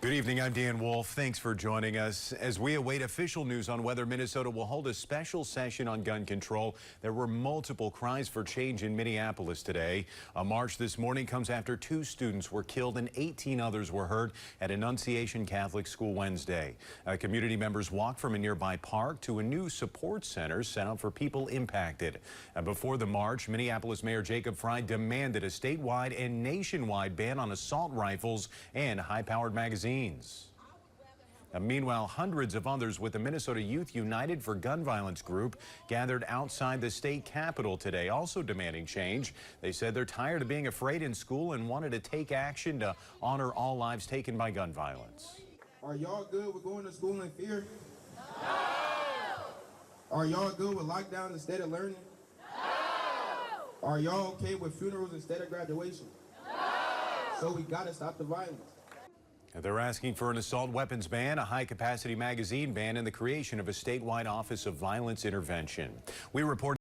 Good evening, I'm Dan Wolf. Thanks for joining us. As we await official news on whether Minnesota will hold a special session on gun control, there were multiple cries for change in Minneapolis today. A march this morning comes after 2 students were killed and 18 others were hurt at Annunciation Catholic School Wednesday. Community members walked from a nearby park to a new support center set up for people impacted. Before the march, Minneapolis Mayor Jacob Frey demanded a statewide and nationwide ban on assault rifles and high-powered magazines. Meanwhile, hundreds of others with the Minnesota Youth United for Gun Violence group gathered outside the state capitol today, also demanding change. They said they're tired of being afraid in school and wanted to take action to honor all lives taken by gun violence. Are y'all good with going to school in fear? No! Are y'all good with lockdown instead of learning? No! Are y'all okay with funerals instead of graduation? No! So we gotta stop the violence. They're asking for an assault weapons ban, a high-capacity magazine ban, and the creation of a statewide Office of Violence Intervention. We report